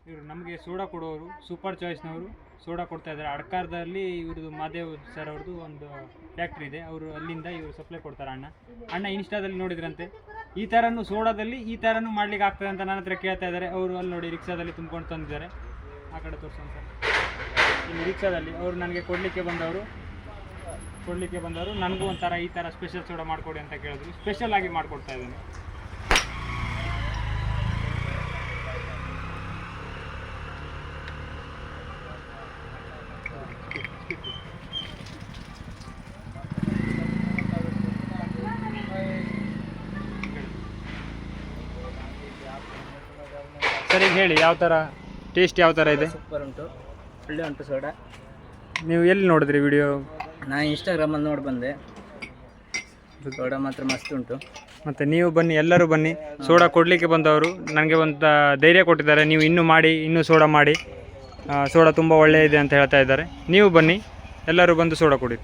ಇವರು ನಮಗೆ ಸೋಡಾ ಕೊಡೋರು, ಸೂಪರ್ ಚಾಯ್ಸ್ನವರು ಸೋಡಾ ಕೊಡ್ತಾ ಇದ್ದಾರೆ. ಅಡ್ಕಾರದಲ್ಲಿ ಇವ್ರದ್ದು ಮಾದೇವ್ ಸರ್ ಅವ್ರದ್ದು ಒಂದು ಫ್ಯಾಕ್ಟ್ರಿ ಇದೆ, ಅವರು ಅಲ್ಲಿಂದ ಇವರು ಸಪ್ಲೈ ಕೊಡ್ತಾರೆ. ಅಣ್ಣ ಇನ್ಸ್ಟಾದಲ್ಲಿ ನೋಡಿದ್ರಂತೆ ಈ ಥರನೂ ಸೋಡಾದಲ್ಲಿ ಈ ಥರನೂ ಮಾಡ್ಲಿಕ್ಕೆ ಆಗ್ತದೆ ಅಂತ ನನ್ನ ಹತ್ರ ಕೇಳ್ತಾ ಇದ್ದಾರೆ. ಅವರು ಅಲ್ಲಿ ನೋಡಿ ರಿಕ್ಷಾದಲ್ಲಿ ತುಂಬ್ಕೊಂಡು ತಂದಿದ್ದಾರೆ. ಆ ಕಡೆ ತೋರಿಸೋಣ ಸರ್. ಇಲ್ಲಿ ರಿಕ್ಷಾದಲ್ಲಿ ಅವರು ನನಗೆ ಕೊಡಲಿಕ್ಕೆ ಬಂದವರು ನನಗೂ ಒಂಥರ ಈ ಥರ ಸ್ಪೆಷಲ್ ಸೋಡಾ ಮಾಡಿಕೊಡಿ ಅಂತ ಕೇಳಿದ್ರು. ಸ್ಪೆಷಲ್ ಆಗಿ ಮಾಡಿಕೊಡ್ತಾ ಇದ್ದೀನಿ. ಸರಿ ಹೇಳಿ, ಯಾವ ಥರ ಟೇಸ್ಟ್ ಯಾವ ಥರ ಇದೆ? ಸೂಪರ್ ಉಂಟು, ಒಳ್ಳೆ ಉಂಟು ಸೋಡಾ. ನೀವು ಎಲ್ಲಿ ನೋಡಿದ್ರಿ ವಿಡಿಯೋ? ನಾನು ಇನ್ಸ್ಟಾಗ್ರಾಮಲ್ಲಿ ನೋಡಿ ಬಂದೆ. ಸೋಡಾ ಮಾತ್ರ ಮಸ್ತ್ ಉಂಟು. ಮತ್ತು ನೀವು ಬನ್ನಿ, ಎಲ್ಲರೂ ಬನ್ನಿ. ಸೋಡಾ ಕೊಡಲಿಕ್ಕೆ ಬಂದವರು ನನಗೆ ಒಂದು ಧೈರ್ಯ ಕೊಟ್ಟಿದ್ದಾರೆ, ನೀವು ಇನ್ನೂ ಮಾಡಿ, ಇನ್ನೂ ಸೋಡಾ ಮಾಡಿ, ಸೋಡಾ ತುಂಬ ಒಳ್ಳೆಯದಿದೆ ಅಂತ ಹೇಳ್ತಾ ಇದ್ದಾರೆ. ನೀವು ಬನ್ನಿ, ಎಲ್ಲರೂ ಬಂದು ಸೋಡಾ ಕುಡಿ.